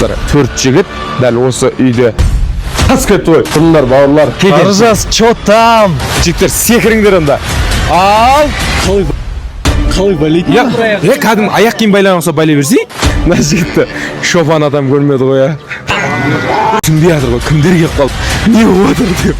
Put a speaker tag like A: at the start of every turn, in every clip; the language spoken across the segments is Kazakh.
A: 4 жігіт дәл осы үйде тас кетті ғой. Тұрыңдар бауырлар.
B: Аржас, чё там?
A: Жігіттер секіріңдер онда. Ал.
B: Қалай байлайды?
A: Кәдім аяқ киім байлаған болса байлай берсей. Мына жігітті шопан адам көрмеді ғой я. Түсінбей жатыр ғой. Кімдер келіп қалды? Не болып жатыр деп.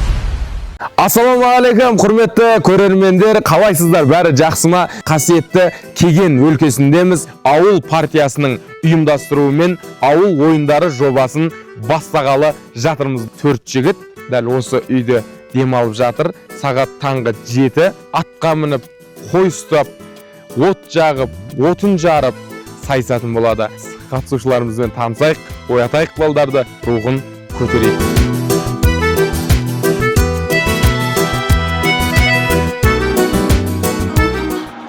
A: Ассалаумағалейкум, құрметті көрермендер, қалайсыздар? Бәрі жақсы ма? Қасиетті Кеген өлкесіндеміз. Ауыл партиясының ұйымдастыруымен ауыл ойындары жобасын бастағалы жатырмыз. 4 жігіт дәл осы үйде демалып жатыр. Сағат таңғы 7 атқа мініп, қой ұстап, от жағып, отын жарып сайысатын болады. Қатысушыларымызбен танысайық, оятайық балдарды, рухын көтерейік.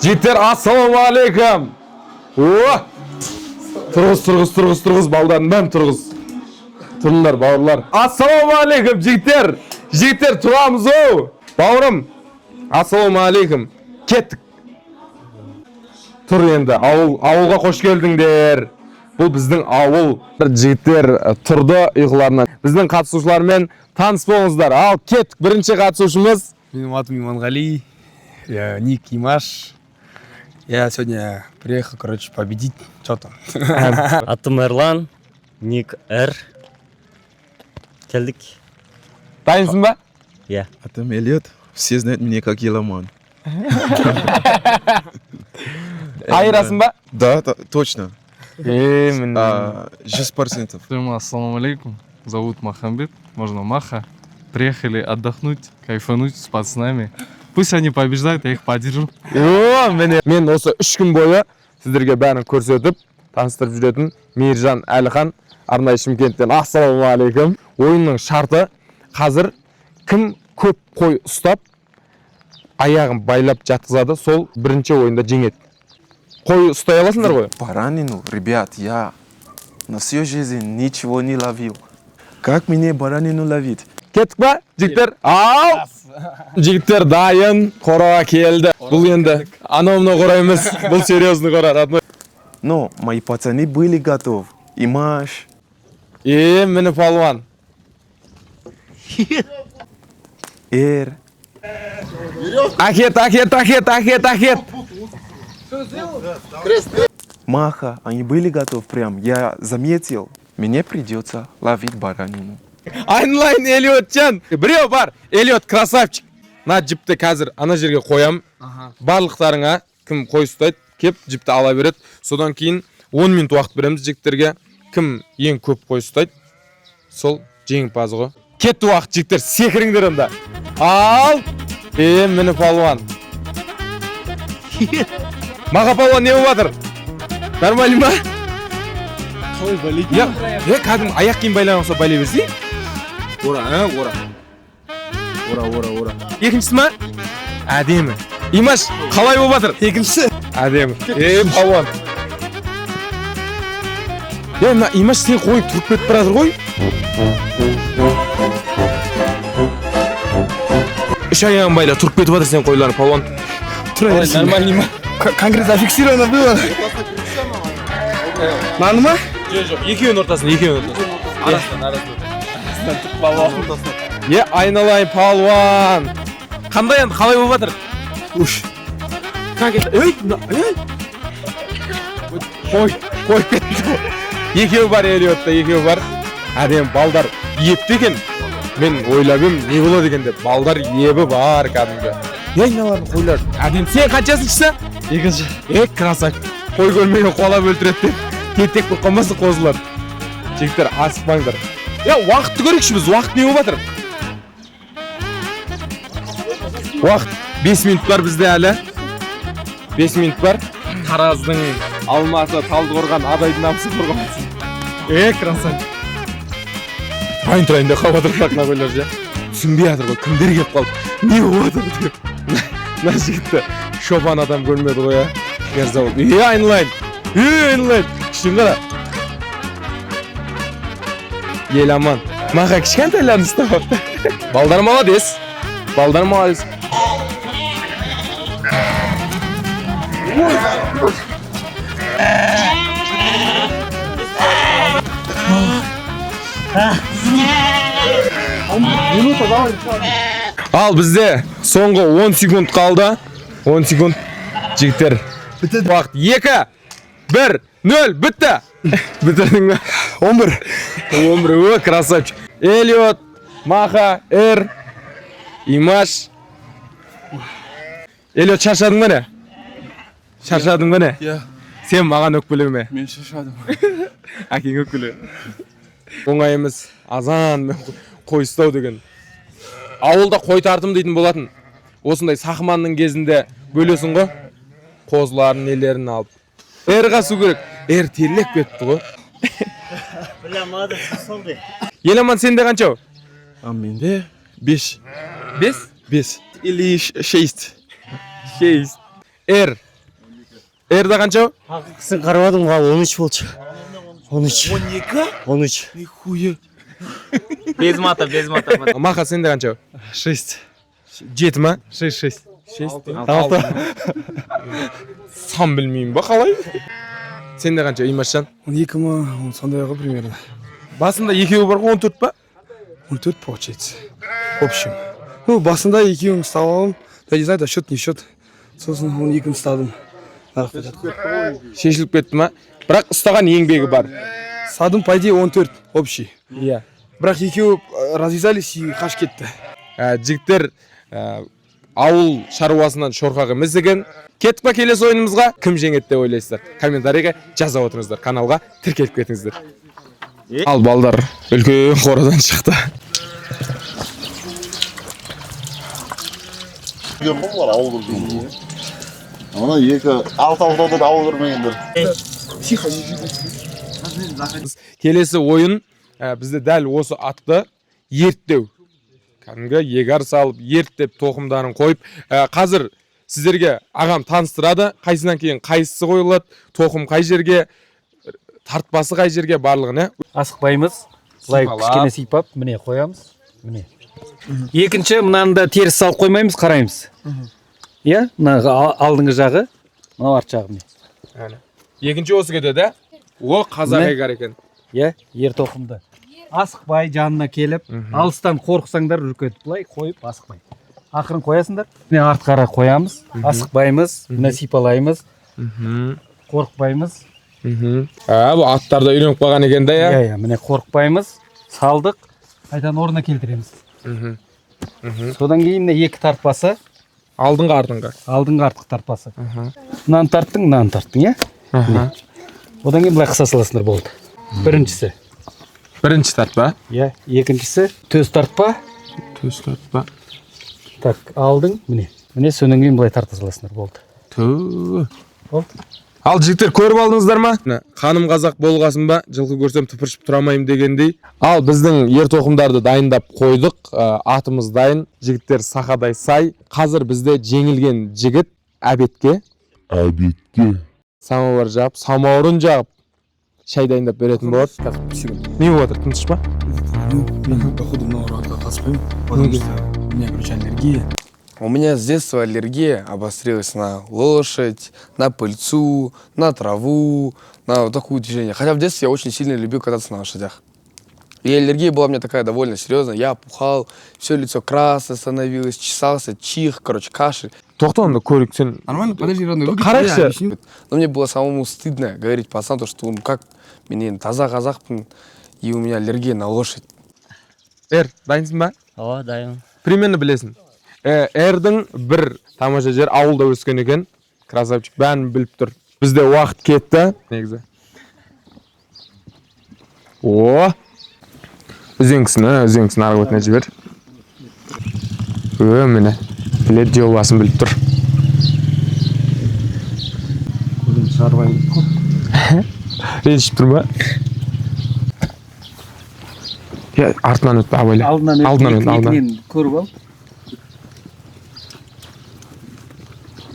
A: Жігіттер, ассалаумағалейкум. Тұрғыз, балдарын бәм тұрғыз. Тұрыңдар, бауырлар. Ассалаумағалейкум, жігіттер. Жігіттер, тұрамыз оу. Бауырым, ассалаумағалейкум. Кеттік. Тұр енді, ауылға қош келдіңдер. Бұл біздің ауыл. Жігіттер тұрды ұйқыларынан. Біздің қатысушылармен таныс болыңыздар. Ал, кеттік. Бірінші қатысушымыз.
B: Менің атым Иманғали. Я ник Имаш. Я сегодня приехал, победить. Что там?
C: Атым Эрлан, ник Р. Келдік.
A: Дайынсың ба?
C: Я.
D: Атым Эллиот. Все знают меня как Еламан.
A: Айырасың ба?
D: Да, точно.
E: 100%. Ассаламу алейкум. Зовут Махамбет. Можно Маха. Приехали отдохнуть, кайфануть с пацанами. Пусть они побеждают, я их поддержу.
A: Мен осы 3 күн бойы сіздерге бәрін көрсетіп, таныстырып жүретін Мейіржан Әліхан, арнайы Шымкенттен. Ассалаумағалейкум. Ойынның шарты қазір кім көп қой ұстап, аяғын байлап жатқызады, сол бірінші ойында жеңеді. Қой ұстай аласыңдар ғой?
D: Баранину, ребят, я на всю жизнь ничего не ловил. Как мне баранину ловить?
A: Кеттік ба, жігіттер? Ау! Жігіттер дайын, қораға келді. Бұл енді анау-мынау қора емес, бұл серьезный қора.
D: Но мои пацаны были готовы. Имаш.
A: Мені палуан.
D: Эр.
A: Акет.
D: Маха, они были готовы прям. Я заметил. Мне придется ловить баранину.
A: Айнлайн Элиотжан. Біреу бар. Элиот красавчик. На жіпті қазір ана жерге қоям. Барлықтарыңа кім қой ұстайды, кеп жіпті ала береді. Содан кейін 10 минут уақыт береміз жігіттерге. Кім ең көп қой ұстайды, сол жеңімпаз ғой. Кетті уақыт, жігіттер, секіріңдер онда. Ал! Мені палуан. Маға палуан не болып жатыр? Нормально ма?
B: Қалай байлайды?
A: Кәдім аяқ киім байлаған болса байлай берсей.
B: Ора.
A: Екіншісі ма? Әдемі. Имаш, қалай болып жатыр?
B: Екіншісі.
A: Әдемі. Палуан. Мына Имаш сен қойып тұрып кетіп баратыр ғой. 3 аяғын байла тұрып кетіп жатыр сен қойларын, палуан.
B: Тұра берсін. Нормально ма? Конкретно зафиксировано было. Наны ма?
A: Жоқ, екеуінің ортасында. Айналайын палуан. Қандай енді, қалай болып жатыр?
B: Уш.
A: Қой кетті. Екеу бар Элиотта, екеу бар. Әдем балдар епті екен. Мен ойлабым, не болады екен деп. Балдар ебі бар кәдімгі. Айналарын қойлар. Әдем, сен қаншасыншысы?
B: Екінші.
A: Красавчик. Қой көрмеген қолап өлтіреді деп. Тек қоймасы қозылар. Жігіттер, асықпаңдар. Уақытты көрейікші біз, уақыт не болып жатыр? Уақыт 5 минут бар бізде әлі. 5 минут бар. Тараздың, Алматы, Талдықорған, Адайдың намысы қорғамасын. Красавчик. Тұрайын деп қабатыр шақына қойлар жа. Түсінбей жатыр ғой, кімдер келіп қалды? Не болып жатыр деп. Мына жігітті шопан адам көрмеді ғой я. Мерзауыл. Айналайын. Күшін қара. Ел аман. Маға кішкентайларын ұстап. Балдар молодец. Al bizde soңғы 10 секунд қалды. 10 секунд. Жігіттер. Уақыт 2, 1, 0, бітті. Бітірдің бе? 11. 11, красавчик. Элиот, Маха, Эр, Имаш. Элиот, шаршадың ба не? Шаршадың ба не?
D: Иә,
A: Сен маған өкпелеме.
D: мен шаршадым.
A: Әкең өкпеле. Оңай емес. Азан мен қой ұстау деген. Ауылда қой тартым дейтін болатын. Осындай сақманның кезінде бөлесің ғой. Қозыларын, нелерін алып. Эр қасу керек. Эр терлеп кетті ғой.
C: Білемады, солды.
A: Еламан сенде қанша?
D: А менде 5.
A: 5?
D: 5. Или 6.
A: 6. Эр. Эрда қанша?
C: Сен қаравадың ба, 13 болчу. 13. 13.
D: Нихуя.
F: Без мата.
A: Маха сенде қанша?
E: 6.
A: 7 ма?
E: 6.
A: 6. Сан білмеймін ба қалай? Сенде қанша Имашжан?
B: 12 ма, сондай ғой примерно.
A: Басында екеуі бар ғой 14 па?
B: 14 получается. В общем. Ну, басында екеуін ұстап алам. Я не знаю, да счет не счет. Сосын 12-ін ұстадым.
A: Шешіліп кетті ма? Бірақ ұстаған еңбегі бар.
B: Садым, по идее, 14 общий.
A: Иә.
B: Бірақ екеуі развязались и қаш кетті.
A: Жігіттер ауыл шаруасынан шорқағы мізіген. Кетіп па келесі ойынымызға? Кім жеңеді деп ойлайсыздар? Комментарийға жаза отырыңыздар. Каналға тіркеліп кетіңіздер. Ал балдар үлкен қорадан шықты.
G: Ана екі алты ауыл көрмегендер.
A: Келесі ойын бізде дәл осы атты ерттеу. Кәдімгі егар салып, ерттеп тоқымдарын қойып. Қазір сіздерге ағам таныстырады. Қайсынан кейін қайсысы қойылады, тоқым қай жерге, тартпасы қай жерге барлығын.
F: Асықпаймыз. Былай
A: Сипалап.
F: кішкене сипап, міне қоямыз. Міне. Екінші, мынаны да теріс салып қоймаймыз, қараймыз. Иә, мына алдыңғы жағы, мына арт жағы міне.
A: Екінші осы кетеді. О, қазақ
F: Міне.
A: егар екен.
F: Иә, ер тоқымды. Асықпай жанына келіп, алыстан қорықсаңдар үркеді. Былай қойып асықпай. Ақырын қоясыңдар. Міне артқа қарай қоямыз. Асықпаймыз, міне сипалаймыз. Қорықпаймыз.
A: Бұл аттарда үйреніп қалған екен да,
F: Иә,
A: иә?
F: иә, міне қорықпаймыз. Салдық, қайтадан орнына келтіреміз. Содан кейін міне екі тартпасы,
A: Алдыңғы артыңға.
F: алдыңғы артқы тартпасы. Мынаны тарттың, иә? Одан кейін былай қыса саласыңдар болды. Біріншісі.
A: Бірінші тартпа.
F: Иә, екіншісі төс тартпа.
A: Төс тартпа.
F: Так, алдың, міне. Міне содан кейін былай тарта саласыңдар болды.
A: Түү.
F: Болды.
A: Ал жігіттер көріп алдыңыздар ма? Қаным қазақ болғасын ба, жылқы көрсем тыпыршып тұрамайым дегендей. Ал біздің ер тоқымдарды дайындап қойдық. Атымыз дайын. Жігіттер сақадай сай. Қазір бізде жеңілген жігіт әбетке. Самовар жағып, самаурын жағып, шай дайындап беретін болады. Не болып жатыр, тыныш па?
B: Мен, походу, мынау ратқа қатыспаймын. Потому что у меня, короче, аллергия.
H: У меня с детства аллергия обострилась на лошадь, на пыльцу, на траву, на вот такое движение. Хотя в детстве я очень сильно любил кататься на лошадях. И аллергия была у меня такая довольно серьезная. Я опухал, все лицо красное становилось, чесался, чих, короче, кашель.
A: Тоқта онда көрік сен.
B: Нормально, подожди, ровно выключи.
A: Қарайшы.
B: Я объясню.
H: Но мне было самому стыдно говорить пацану, то, что ну как, мен таза қазақпын, и у меня аллергия на лошадь.
A: Эр, дайынсың ба?
C: О, дайын.
A: Примерно білесің. Эрдің бір тамаша жер ауылда өскен екен. Красавчик, бәрін біліп тұр. Бізде уақыт кетті. Негізі. О! Үзеңкісін арғы өтіне жібер. Міне. Білет жобасын біліп тұр. Реншіп тұр ма? Артынан өтті, абайлы. Алдынан өтті.
F: Көріп ал.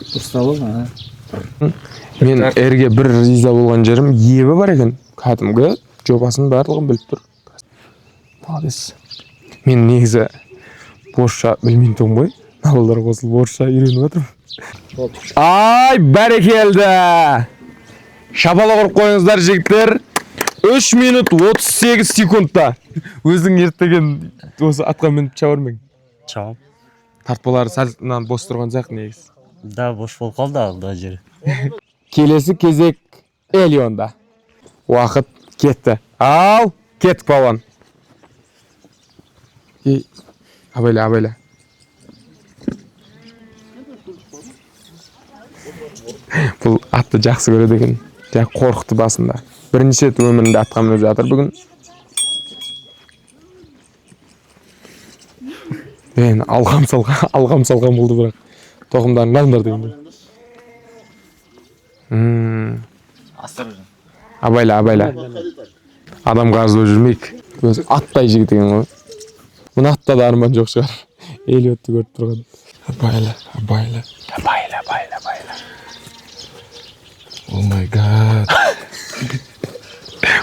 F: Дұрыстап ал,
A: Мен әрге бір риза болған жерім ебі бар екен. Кәдімгі жобасын барлығын біліп тұр. Молодец. Мен негізі орысша білмеймін тұғым ғой. Балалар қосылып орысша үйреніп отырмын. Ай, бәрекелді! Шапалы құрып қойыңыздар, жігіттер. 3 минут 38 секундта. Өзің ертеген осы атқа мініп чабармаң.
C: Чам.
A: Тартпалары сәлнан бос тұрған сияқты негіз.
C: Да, бош болып қалды алда жер.
A: Келесі кезек Элионда. Уақыт кетті. Ал, кеттік палуан. Абайла. Бұл атты жақсы көреді екен. Жақ қорқыты басында. Бірінші рет өмірінде атқа мініп жатыр бүгін. Алғам салған болды бірақ. Тоқымдарын қалыңдар дегенде. Абайла. Адам қарызы жүрмейік. Өзі аттай жігіт екен ғой. Мұны атта да арман жоқ шығар. Элиотты көріп тұрған. Абайла.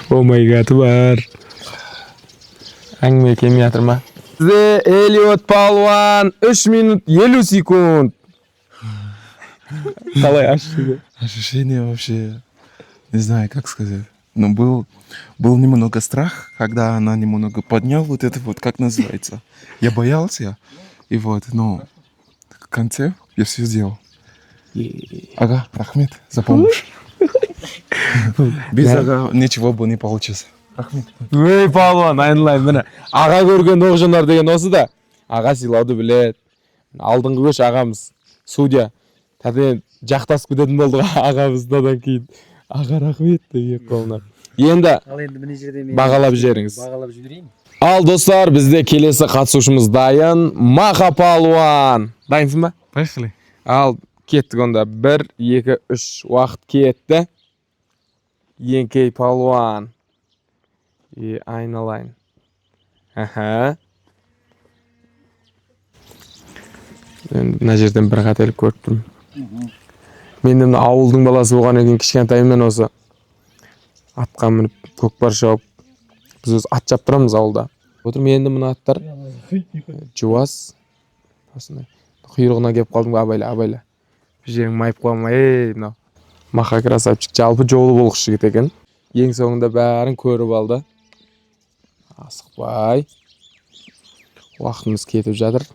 A: О май гад бар. Әңгіме келмей жатыр ма? Бізде Элиот палуан 3 минут 50 секунд. Қалай
D: Ощущение вообще, не знаю, как сказать. Но был немного страх, когда она немного поднял вот это вот, как называется. Я боялся, и вот, но в конце я все сделал. Ага, Рахмет, за помощь. Без ага ничего бы не получилось. Рахмет.
A: Ой, палуан, айналайын міне. Аға көрген оқжанар деген осы да. Аға сыйлауды білет. Алдыңғы көш ағамыз, судья. Тәден жақтасып кететін болды ағамыздан кейін. Аға рахмет деп қолына. Енді бағалап жеріңіз. Ал достар, бізде келесі қатысушымыз дайын. Маха палуан. Дайынсың ба?
E: Поехали.
A: Ал кеттік онда. 1, 2, 3 уақыт кетті. Еңкей палуан. Айналайын. Мына жерден бір қателік көріп тұрмын. Мен де ауылдың баласы болған екен кішкентайымнан осы атқа мініп көкпар шауып біз өз ат жаптырамыз ауылда. Отырмын енді мына аттар жуас. Құйрығына келіп қалдым. Абайла. Жерің майып қалма. Мынау Маха красавчик жалпы жолы болғыш жігіт екен. Ең соңында бәрін көріп алды. Асықпай. Уақытымыз кетіп жатыр.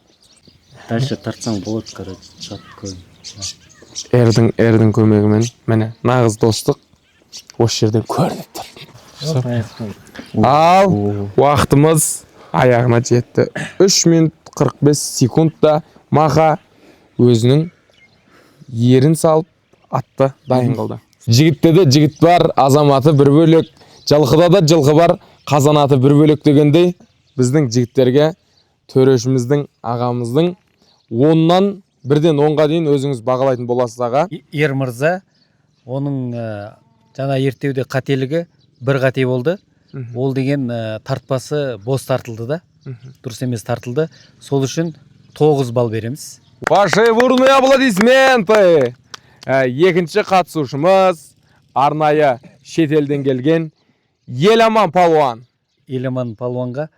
C: Дальше тартсаң болады, короче, чапкы.
A: Эрдің көмегімен, міне, нағыз достық осы жерден көрдік тұр. Ал, уақытымыз аяғына жетті. 3 минут 45 секундта Маха өзінің ерін салып атты дайын қылды. Жігітте де жігіт бар, азаматы бір бөлек, жылқыда да жылқы бар, қазанаты бір бөлек дегендей, біздің жігіттерге төрешіміздің, ағамыздың 10-нан 1-ден 10-ға дейін өзіңіз бағалайтын боласыз аға.
F: Ер мырза, оның жаңа ертеуде қателігі бір қате болды. Ол деген тартпасы бос тартылды да. Дұрыс емес тартылды. Сол үшін 9 балл береміз.
A: Ваши бурные аплодисменты! Екінші қатысушымыз арнайы шетелден келген Еламан палуан.
F: Еламан палуанға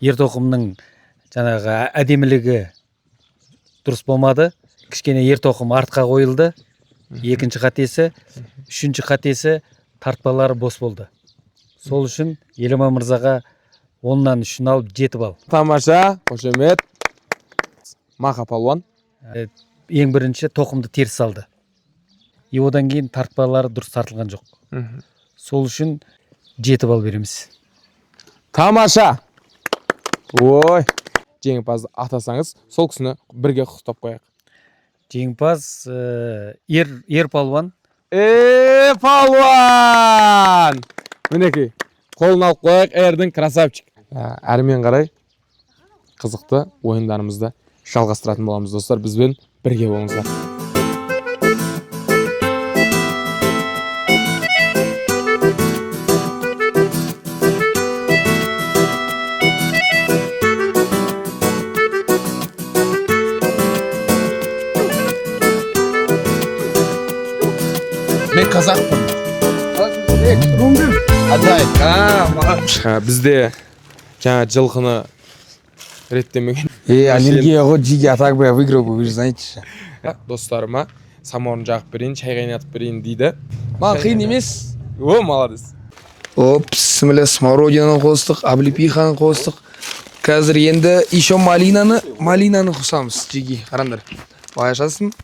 F: ертоқымның жаңағы әдемілігі дұрыс болмады. Кішкене ертоқым артқа қойылды. Екінші қатесі, үшінші қатесі тартпалары бос болды. Сол үшін Еламан мырзаға 10-нан 3-ін алып 7 балл.
A: Тамаша, қошемет. Маха палуан.
F: Ең бірінші тоқымды теріс салды. Одан кейін тартпалары дұрыс тартылған жоқ. Сол үшін 7 балл береміз.
A: Тамаша. Ой, жеңімпазды атасаңыз, сол кісіні бірге құттықтап қояйық.
F: Жеңімпаз ер палуан.
A: Палуан! Мінекей, қолын алып қояйық, ердің красавчик. Әрмен қарай қызықты ойындарымызды жалғастыратын боламыз достар, бізбен бірге болыңыздар.
D: Мен қазақпын.
A: Бізде жаңа жылқыны реттемеген.
H: Аллергия ғой, жиге атак бы я выиграл бы, вы же знаете.
A: Достарыма самаурын жағып берейін, шай қайнатып берейін дейді.
H: Маған қиын емес.
A: О, молодец.
H: Оп, міне смородинаны қостық, облепиханы қостық. Қазір енді еще малинаны қосамыз жеге. Қараңдар. Былай ашасын.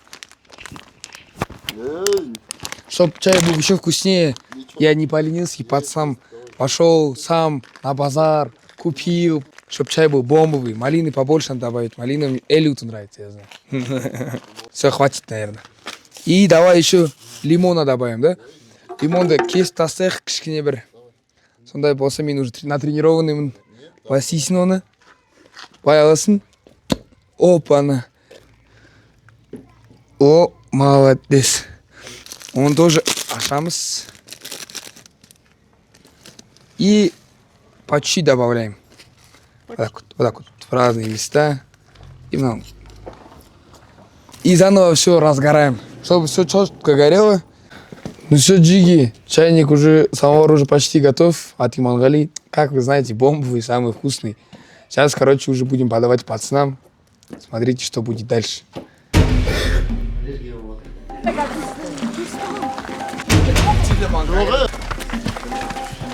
H: Чтоб чай был еще вкуснее, я не поленился, пацан пошел сам на базар, купил, чтоб чай был бомбовый. Малины побольше надо добавить. Малина Элюту нравится, я знаю. Все, хватит, наверное. И давай еще лимона добавим, да? Лимонды кес тастайық кішкене бір. Сондай болса мен уже натренированныймын. Басисин оны. Баяласын. Опа-на. О, молодец. Он тоже ашамыз. И по чуть-чуть добавляем. Вот так вот, в разные места. И, и заново все разгораем, чтобы все четко горело. Ну все, джиги, чайник уже, самовар уже почти готов от Имангали. Как вы знаете, бомбовый, самый вкусный. Сейчас, короче, уже будем подавать пацанам. Смотрите, что будет дальше.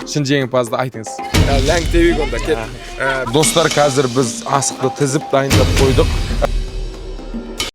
A: Шын жеңімпазды айтыңыз. Ләң тебек онда кет. Достар, қазір біз асықты тізіп дайындап қойдық.